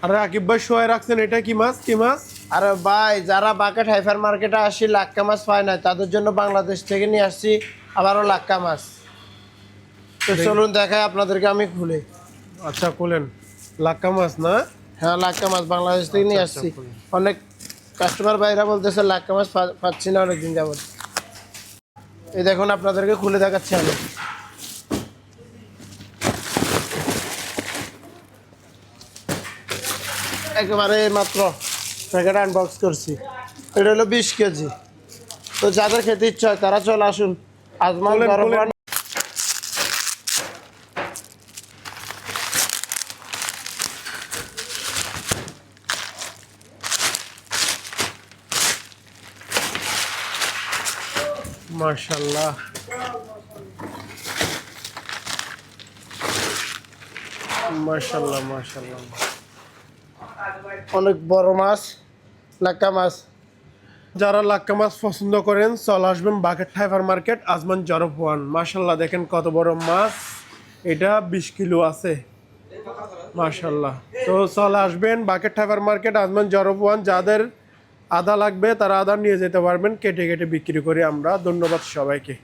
আরে আকিব ভাই শোয়া রাখছেন, এটা কি মাছ? কি মাছ? আরে ভাই, যারা বাকেট হাইফার মার্কেটে আসি লাক্কা মাছ পায় না, তাদের জন্য বাংলাদেশ থেকে নিয়ে আসছি আবারও লাক্কা মাছ। তো চলুন দেখাই আপনাদেরকে আমি খুলে। আচ্ছা খুলেন। লাক্কা মাছ না? হ্যাঁ, লাক্কা মাছ বাংলাদেশ থেকে আচ্ছা নিয়ে আচ্ছা আসছি। খুলেন। অনেক কাস্টমার ভাইরা বলতেছে লাক্কা মাছ পাচ্ছি না অনেকদিন যাবত। এই দেখুন আপনাদেরকে খুলে দেখাচ্ছি আমি। একেবারে মাত্র প্যাকেট আনবক্স করছি। এটা হলো 20 কেজি। তো যাদের খেতে ইচ্ছা হয় তারা চলে আসুন আজমান খুলেন, দরবার। খুলেন। মাশাআল্লাহ, মাশাআল্লাহ, মাশাআল্লাহ। অনেক বড় মাছ, লাক্কা মাছ। যারা লাক্কা মাছ পছন্দ করেন চলে আসবেন Bucket hyper market Ajman Jurf one. মাশাআল্লাহ, দেখেন কত বড় মাছ। এটা 20 কিলো আছে। মাশাআল্লাহ। তো চলে আসবেন Bucket hyper market Ajman Jurf one. যাদের আদা লাগবে তারা আদা নিয়ে যেতে পারবেন, কেটে কেটে বিক্রি করি আমরা। ধন্যবাদ সবাইকে।